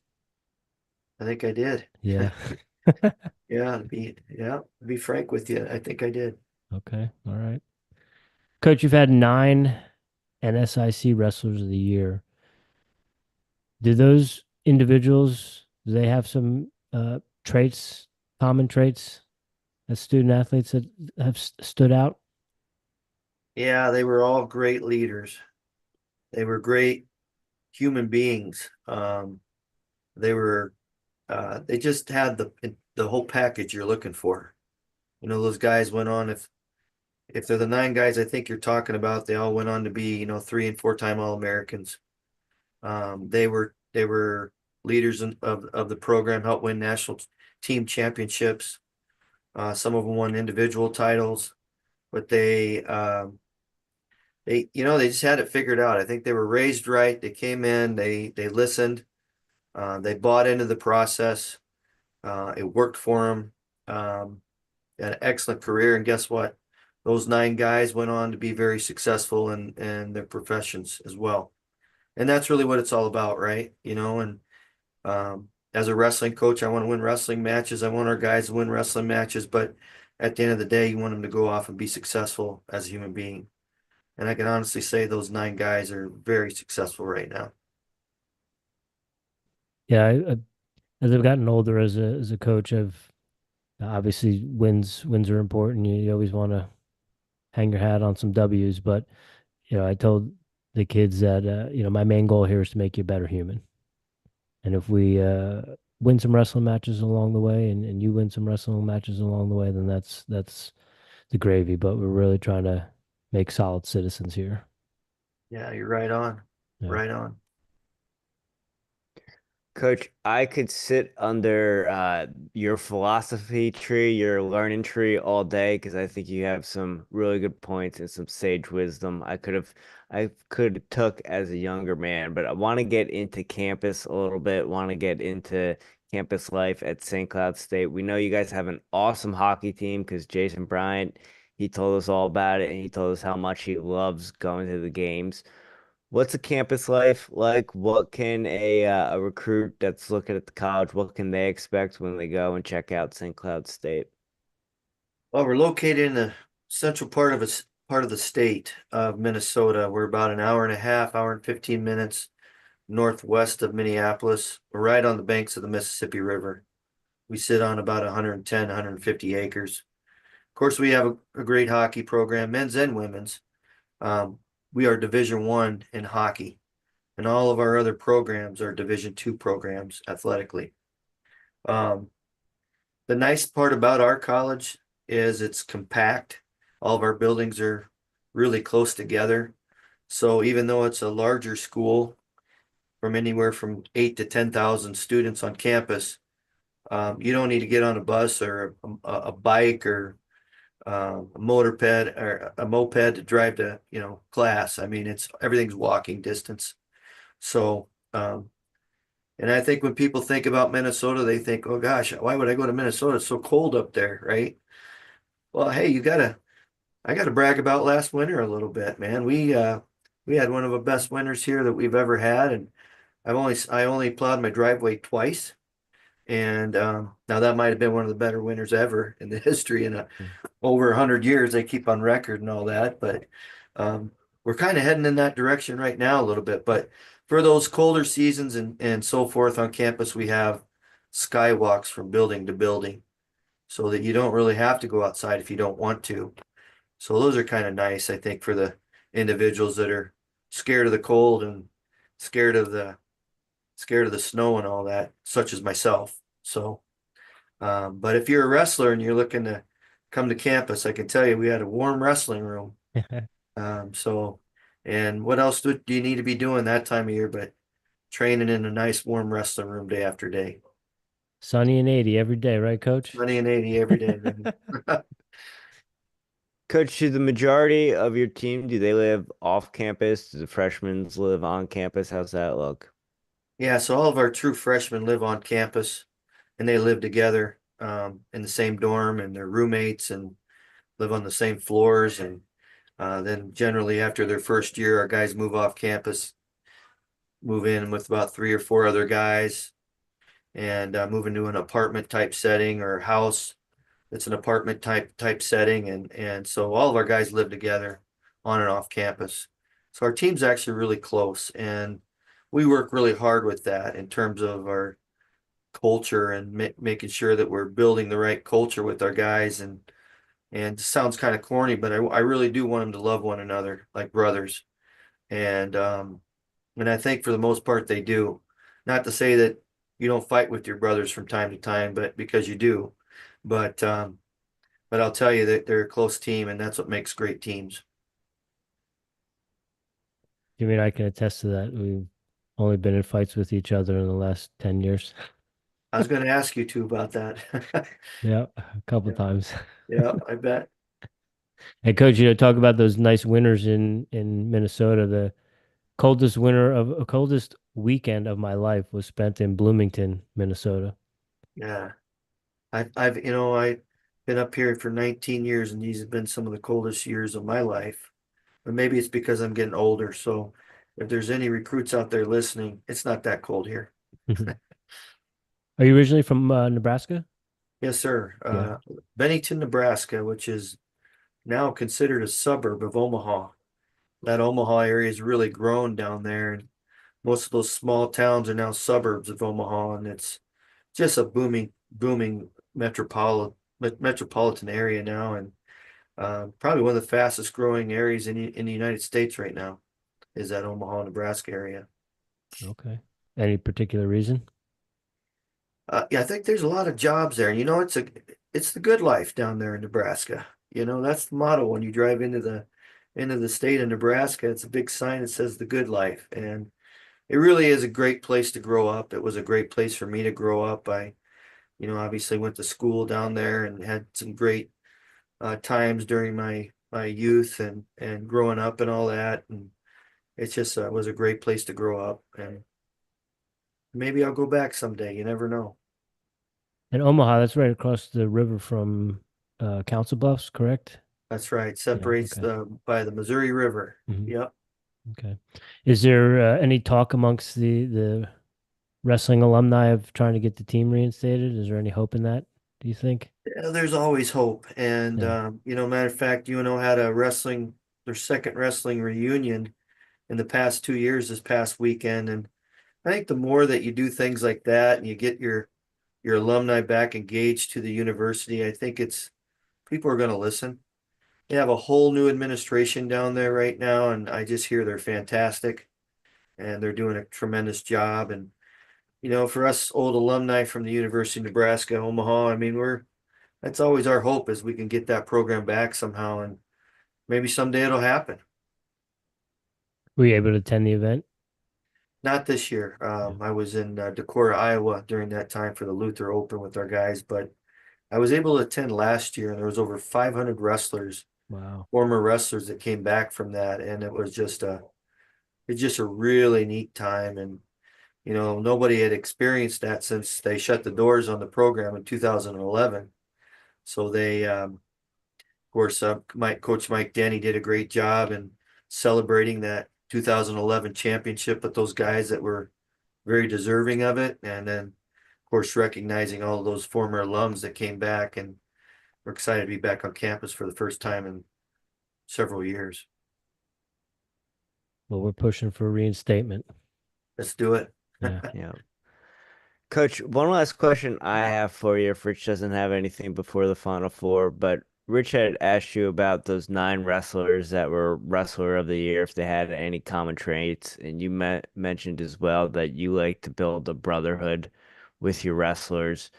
I think I did. Yeah. To be frank with you, I think I did. Okay. All right. Coach, you've had 9 NSIC Wrestlers of the Year. Do those individuals, do they have some traits, common traits as student athletes that have stood out? Yeah, they were all great leaders. They were great human beings. They just had the whole package you're looking for. Those guys went on, if they're the 9 guys I think you're talking about, they all went on to be, 3 and 4-time All-Americans. They were leaders of the program, helped win national team championships. Some of them won individual titles, but they just had it figured out. I think they were raised right. They came in, they listened, they bought into the process. It worked for them. Had an excellent career, and guess what? Those 9 guys went on to be very successful in their professions as well. And that's really what it's all about, right? And as a wrestling coach, I want to win wrestling matches. I want our guys to win wrestling matches, but at the end of the day, you want them to go off and be successful as a human being. And I can honestly say those 9 guys are very successful right now. Yeah, as I've gotten older as a coach, I've obviously wins are important. You always want to hang your hat on some W's, but I told the kids that my main goal here is to make you a better human. And if we win some wrestling matches along the way, and you win some wrestling matches along the way, then that's the gravy. But we're really trying to make solid citizens here. Yeah, you're right on. Yeah. Right on. Coach, I could sit under your philosophy tree, your learning tree all day because I think you have some really good points and some sage wisdom I could took as a younger man, but I want to get into campus a little bit, want to get into campus life at St. Cloud State. We know you guys have an awesome hockey team because Jason Bryant, he told us all about it and he told us how much he loves going to the games. What's a campus life like? What can a recruit that's looking at the college, what can they expect when they go and check out St. Cloud State? Well, we're located in the central part of the state of Minnesota. We're about an hour and a half, hour and 15 minutes northwest of Minneapolis. We're right on the banks of the Mississippi River. We sit on about 110, 150 acres. Of course, we have a great hockey program, men's and women's. We are Division I in hockey, and all of our other programs are Division II programs athletically. The nice part about our college is it's compact. All of our buildings are really close together. So even though it's a larger school, from anywhere from 8 to 10,000 students on campus, you don't need to get on a bus or a bike or a moped to drive to class. I mean, everything's walking distance. So and I think when people think about Minnesota, they think, oh gosh, why would I go to Minnesota? It's so cold up there, right? Well, hey, I gotta brag about last winter a little bit, man. We had one of the best winters here that we've ever had, and I only plowed my driveway twice. And now that might have been one of the better winters ever in the history. And over 100 years, they keep on record and all that. But we're kind of heading in that direction right now a little bit. But for those colder seasons and so forth on campus, we have skywalks from building to building so that you don't really have to go outside if you don't want to. So those are kind of nice, I think, for the individuals that are scared of the cold and scared of the snow and all that, such as myself. So, but if you're a wrestler and you're looking to come to campus, I can tell you we had a warm wrestling room. And what else do you need to be doing that time of year but training in a nice warm wrestling room day after day? Sunny and 80 every day, right, Coach? Sunny and 80 every day. Coach, do the majority of your team, do they live off campus? Do the freshmen live on campus? How's that look? Yeah, so all of our true freshmen live on campus and they live together in the same dorm, and they're roommates and live on the same floors. And then generally after their first year, our guys move off campus, move in with about 3 or 4 other guys, and move into an apartment type setting or house. It's an apartment type setting, and so all of our guys live together on and off campus. So our team's actually really close, and we work really hard with that in terms of our culture and making sure that we're building the right culture with our guys. And it sounds kind of corny, but I really do want them to love one another like brothers. And I think for the most part they do. Not to say that you don't fight with your brothers from time to time, but because you do. But I'll tell you that they're a close team, and that's what makes great teams. You mean I can attest to that? We've only been in fights with each other in the last 10 years. I was going to ask you too about that. Yeah, a couple Yeah. times. Yeah, I bet. Hey, Coach, talk about those nice winters in Minnesota. The coldest weekend of my life was spent in Bloomington, Minnesota. Yeah. I've been up here for 19 years and these have been some of the coldest years of my life. But maybe it's because I'm getting older. So if there's any recruits out there listening, it's not that cold here. Are you originally from Nebraska? Yes, sir. Yeah. Bennington, Nebraska, which is now considered a suburb of Omaha. That Omaha area has really grown down there, and most of those small towns are now suburbs of Omaha, and it's just a booming metropolitan area now, and probably one of the fastest growing areas in the United States right now is that Omaha, Nebraska area. Okay. Any particular reason? Yeah, I think there's a lot of jobs there. It's the good life down there in Nebraska. That's the motto when you drive into the state of Nebraska. It's a big sign that says the good life. And it really is a great place to grow up. It was a great place for me to grow up. I obviously went to school down there and had some great times during my youth and growing up and all that. And it's just was a great place to grow up. And maybe I'll go back someday. You never know. In Omaha, that's right across the river from Council Bluffs, correct? That's right. Yeah. Separates Okay. by the Missouri River. Mhm. Yep. Okay. Is there any talk amongst the wrestling alumni of trying to get the team reinstated? Is there any hope in that, do you think? Yeah, there's always hope. And Yeah. matter of fact, UNO had their second wrestling reunion in the past 2 years this past weekend. And I think the more that you do things like that and you get your alumni back engaged to the university, I think it's people are going to listen. They have a whole new administration down there right now, and I just hear they're fantastic and they're doing a tremendous job. And for us old alumni from the University of Nebraska, Omaha, I mean, that's always our hope is we can get that program back somehow, and maybe someday it'll happen. Were you able to attend the event? Not this year. Yeah. I was in Decorah, Iowa during that time for the Luther Open with our guys, but I was able to attend last year, and there was over 500 wrestlers, Wow. former wrestlers that came back from that, and it's just a really neat time. And nobody had experienced that since they shut the doors on the program in 2011. So of course, Coach Mike Denny did a great job in celebrating that 2011 championship with those guys that were very deserving of it. And then, of course, recognizing all of those former alums that came back. And we're excited to be back on campus for the first time in several years. Well, we're pushing for reinstatement. Let's do it. Yeah. Yeah. Coach, one last question I have for you if Rich doesn't have anything before the Final Four, but Rich had asked you about those 9 wrestlers that were Wrestler of the Year, if they had any common traits, and you mentioned as well that you like to build a brotherhood with your wrestlers.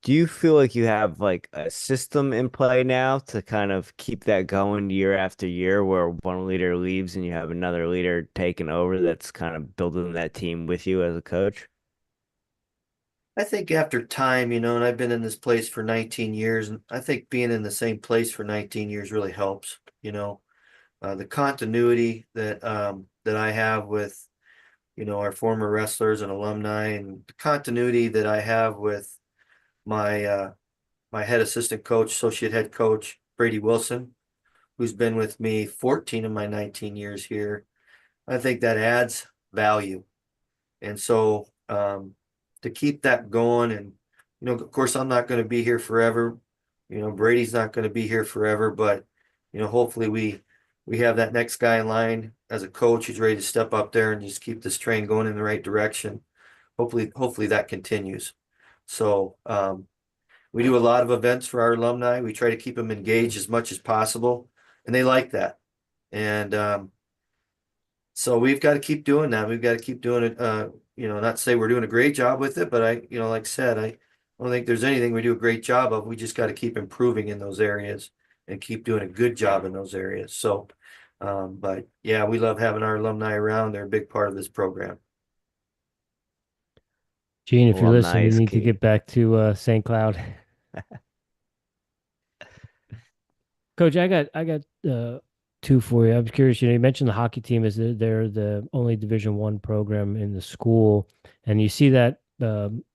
Do you feel like you have like a system in play now to kind of keep that going year after year where one leader leaves and you have another leader taking over that's kind of building that team with you as a coach? I think after time, and I've been in this place for 19 years, and I think being in the same place for 19 years really helps. The continuity that I have with our former wrestlers and alumni, and the continuity that I have with my head assistant coach, associate head coach Brady Wilson, who's been with me 14 of my 19 years here. I think that adds value. And so to keep that going, and of course, I'm not going to be here forever. Brady's not going to be here forever, but hopefully we have that next guy in line as a coach who's ready to step up there and just keep this train going in the right direction. Hopefully that continues. So we do a lot of events for our alumni. We try to keep them engaged as much as possible, and they like that. And so we've got to keep doing that. We've got to keep doing it. Not to say we're doing a great job with it, but like I said, I don't think there's anything we do a great job of. We just got to keep improving in those areas and keep doing a good job in those areas. So, but yeah, we love having our alumni around. They're a big part of this program. Gene, if you're Alumni listening, you is need to key. get back to St. Cloud. Coach, I got two for you. I'm curious. You mentioned the hockey team is they're the only Division I program in the school, and you see that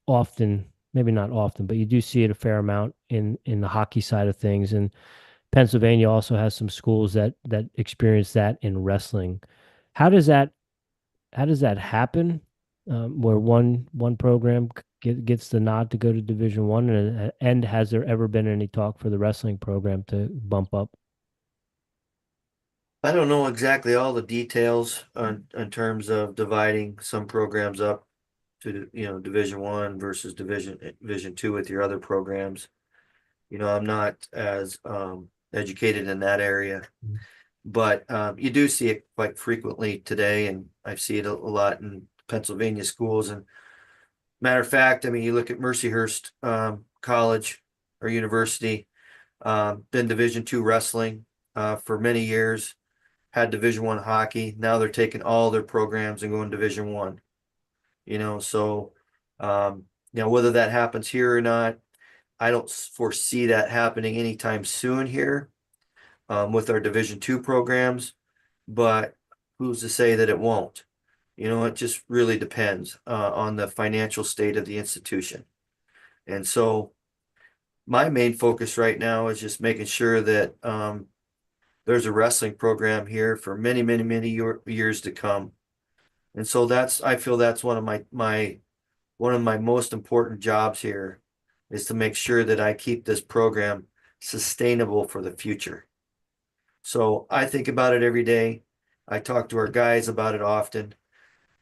often. Maybe not often, but you do see it a fair amount in the hockey side of things. And Pennsylvania also has some schools that experience that in wrestling. How does that how does that happen? Where one program gets the nod to go to Division I, and has there ever been any talk for the wrestling program to bump up? I don't know exactly all the details on in terms of dividing some programs up to, Division One versus Division Two with your other programs. I'm not as educated in that area, Mhm. but you do see it quite frequently today, and I see it a lot in Pennsylvania schools. And matter of fact, I mean, you look at Mercyhurst College or University, been Division Two wrestling for many years, had Division One hockey. Now they're taking all their programs and going Division One. So whether that happens here or not, I don't foresee that happening anytime soon here with our Division Two programs, but who's to say that it won't? It just really depends on the financial state of the institution. And so my main focus right now is just making sure that there's a wrestling program here for many, many, many years to come. And so I feel that's one of my most important jobs here is to make sure that I keep this program sustainable for the future. So I think about it every day. I talk to our guys about it often,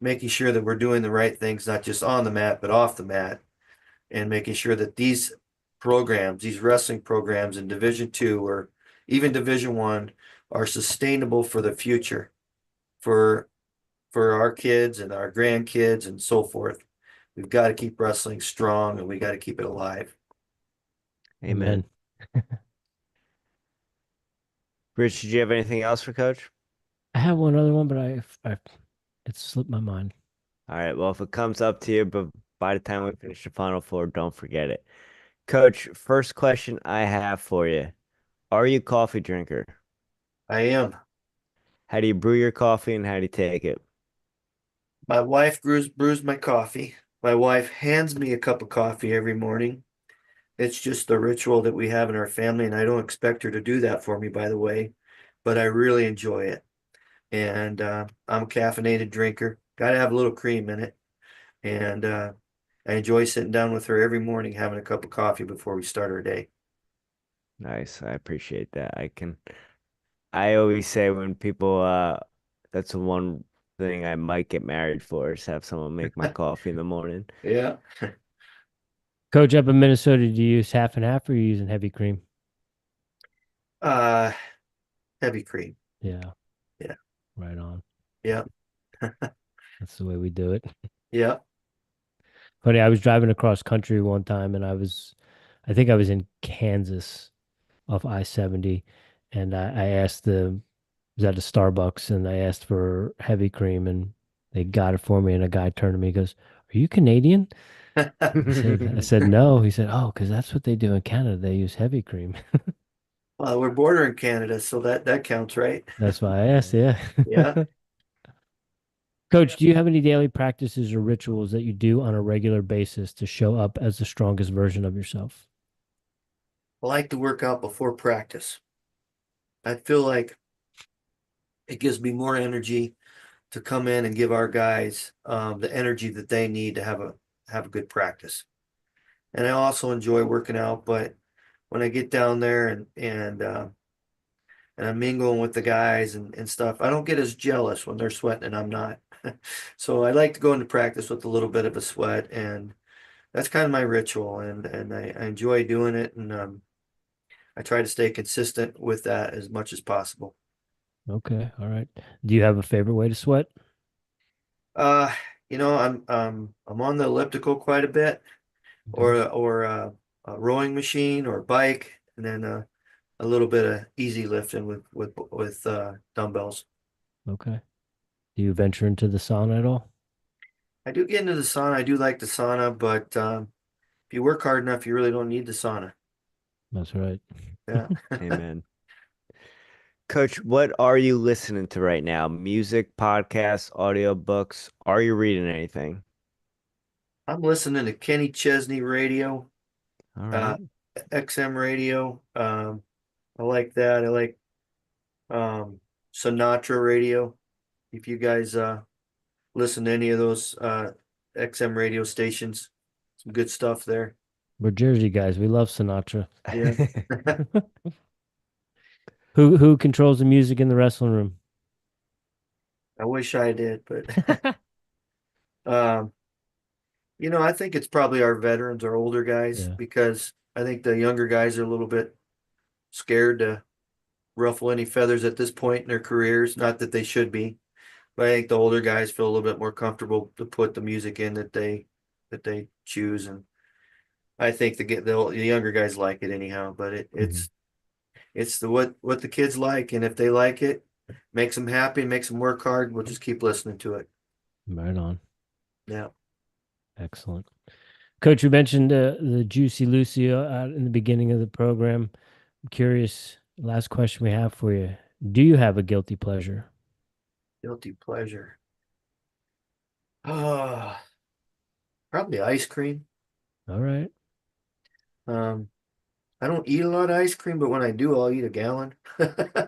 making sure that we're doing the right things, not just on the mat, but off the mat, and making sure that these programs, these wrestling programs in Division Two or even Division One, are sustainable for the future, for our kids and our grandkids and so forth. We've got to keep wrestling strong and we got to keep it alive. Amen. Amen. Rich, did you have anything else for Coach? I have one other one, but I it slipped my mind. All right. Well, if it comes up to you, but by the time we finish the Final Four, don't forget it. Coach, first question I have for you. Are you a coffee drinker? I am. How do you brew your coffee and how do you take it? My wife brews my coffee. My wife hands me a cup of coffee every morning. It's just the ritual that we have in our family, and I don't expect her to do that for me, by the way, but I really enjoy it. And I'm a caffeinated drinker. Got to have a little cream in it. And I enjoy sitting down with her every morning having a cup of coffee before we start our day. Nice. I appreciate that. I always say when people that's the one thing I might get married for is have someone make my coffee in the morning. Yeah. Coach, up in Minnesota, do you use half and half or are you using heavy cream? Uh, Heavy cream. Yeah, Yeah. right on. Yeah. That's the way we do it. Yeah. Funny, I was driving across country one time and I think I was in Kansas off I-70, and I asked was at a Starbucks and I asked for heavy cream and they got it for me and a guy turned to me and goes, "Are you Canadian?" I said no. He said, "Oh, because that's what they do in Canada. They use heavy cream." Well, we're bordering Canada, so that counts, right? That's why I asked, yeah. Yeah. Coach, do you have any daily practices or rituals that you do on a regular basis to show up as the strongest version of yourself? I like to work out before practice. I feel like it gives me more energy to come in and give our guys the energy that they need to have a good practice. And I also enjoy working out, but when I get down there and I'm mingling with the guys and stuff, I don't get as jealous when they're sweating and I'm not. So I like to go into practice with a little bit of a sweat, and that's kind of my ritual, and I enjoy doing it, and I try to stay consistent with that as much as possible. Okay, all right. Do you have a favorite way to sweat? Uh, I'm on the elliptical quite a bit, Okay, or a rowing machine or bike, and then a little bit of easy lifting with dumbbells. okay. Do you venture into the sauna at all? I do get into the sauna. I do like the sauna, but if you work hard enough, you really don't need the sauna. That's right. Yeah. Amen. Coach, what are you listening to right now? Music, podcasts, audiobooks? Are you reading anything? I'm listening to Kenny Chesney radio, All uh, right. XM radio. I like that. I like Sinatra radio. If you guys listen to any of those XM radio stations, some good stuff there. We're Jersey guys. We love Sinatra. Yeah. Who controls the music in the wrestling room? I wish I did, but um, I think it's probably our veterans, our older guys, Yeah. because I think the younger guys are a little bit scared to ruffle any feathers at this point in their careers. Not that they should be, but I think the older guys feel a little bit more comfortable to put the music in that they choose, and I think the younger guys like it anyhow. But Mhm. it's the what the kids like, and if they like it, makes them happy, makes them work hard. We'll just keep listening to it. Right on. Yeah. Excellent. Coach, you mentioned the Juicy Lucy out in the beginning of the program. I'm curious, last question we have for you. Do you have a guilty pleasure? Guilty pleasure. Oh, probably ice cream. All right. Um, I don't eat a lot of ice cream, but when I do, I'll eat a gallon.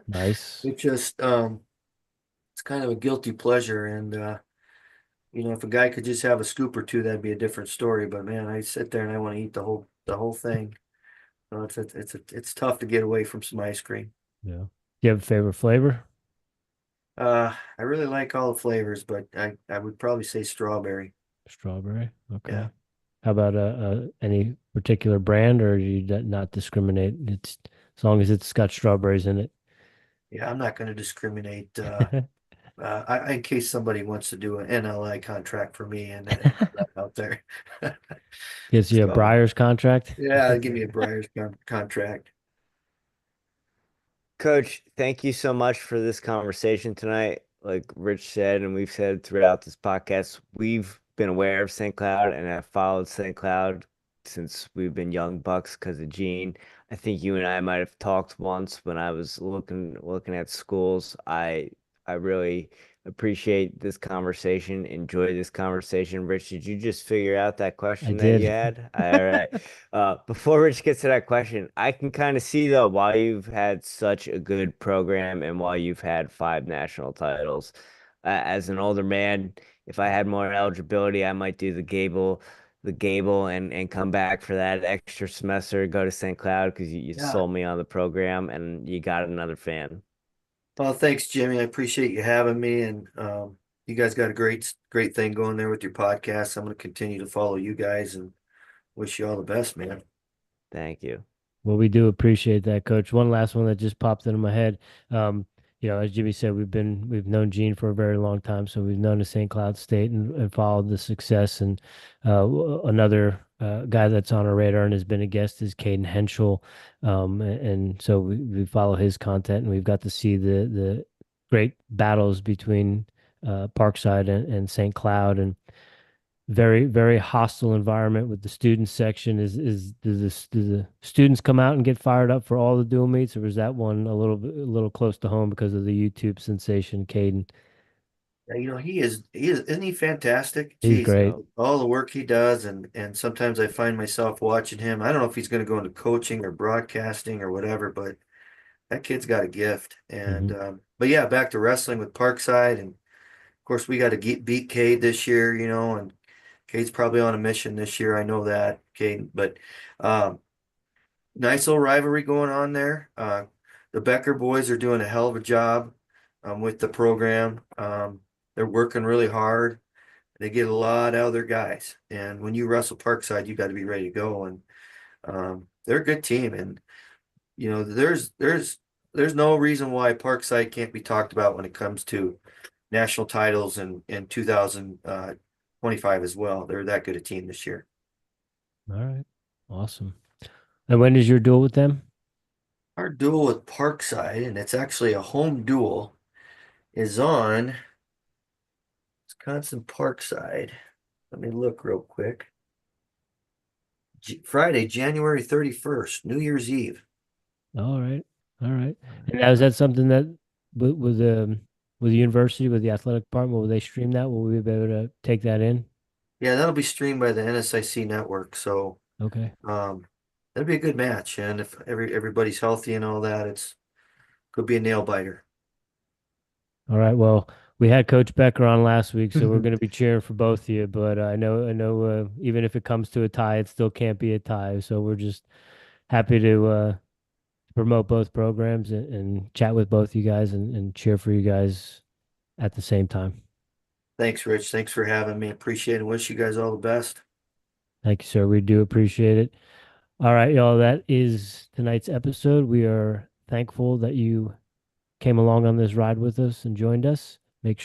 Nice. It just it's kind of a guilty pleasure, and if a guy could just have a scoop or two, that'd be a different story. But man, I sit there and I want to eat the whole thing. So it's tough to get away from some ice cream. Yeah. Do you have a favorite flavor? I really like all the flavors, but I would probably say strawberry. Strawberry. Yeah. Okay. How about any particular brand, or do you not discriminate? It's as long as it's got strawberries in it. Yeah, I'm not going to discriminate. In case somebody wants to do an NLI contract for me and put that out there. Gives you a So Briar's contract. yeah, give me a Briar's contract. Coach, thank you so much for this conversation tonight. Like Rich said, and we've said throughout this podcast, we've been aware of St. Cloud and have followed St. Cloud since we've been young bucks because of Gene. I think you and I might have talked once when I was looking at schools. I really appreciate this conversation, enjoy this conversation. Rich, did you just figure out that I question that you did. had? All right. Before Rich gets to that question, I can kind of see though why you've had such a good program and why you've had 5 national titles. As an older man, if I had more eligibility, I might do the Gable and come back for that extra semester, go to St. Cloud because you Yeah. sold me on the program and you got another fan. Well, thanks, Jimmy. I appreciate you having me, and you guys got a great thing going there with your podcast. I'm going to continue to follow you guys and wish you all the best, man. Thank you. Well, we do appreciate that, Coach. One last one that just popped into my head. Um, as Jimmy said, we've known Gene for a very long time, so we've known the St. Cloud State and followed the success. And another guy that's on our radar and has been a guest is Caden Henschel, and so we follow his content, and we've got to see the great battles between Parkside and St. Cloud, and very very hostile environment with the student section. Do the students come out and get fired up for all the dual meets, or was that one a little close to home because of the YouTube sensation Caden? Yeah, he is, isn't he fantastic? He's Jeez, great. So all the work he does, and sometimes I find myself watching him. I don't know if he's going to go into coaching or broadcasting or whatever, but that kid's got a gift. And Hmm. but yeah, back to wrestling with Parkside, and of course we got to beat Cade this year, and Cade's probably on a mission this year. I know that, Cade, but um, nice little rivalry going on there. The Becker boys are doing a hell of a job with the program. They're working really hard. They get a lot out of their guys, and when you wrestle Parkside, you got to be ready to go. And they're a good team, and there's no reason why Parkside can't be talked about when it comes to national titles in 2025 as well. They're that good a team this year. All right, awesome. And when is your duel with them? Our duel with Parkside, and it's actually a home duel, is on Wisconsin Parkside. Let me look real quick. Friday, January 31st, New Year's Eve. All right. All right. And now is that something that with the university, with the athletic department, will they stream that? Will we be able to take that in? Yeah, that'll be streamed by the NSIC network. So Okay. that'll be a good match. And if everybody's healthy and all that, it's could be a nail biter. All right. Well, we had Coach Becker on last week, so we're going to be cheering for both of you. But I know, even if it comes to a tie, it still can't be a tie. So we're just happy to promote both programs and chat with both you guys and cheer for you guys at the same time. Thanks, Rich. Thanks for having me. Appreciate it. Wish you guys all the best. Thank you, sir. We do appreciate it. All right, y'all. That is tonight's episode. We are thankful that you came along on this ride with us and joined us. Make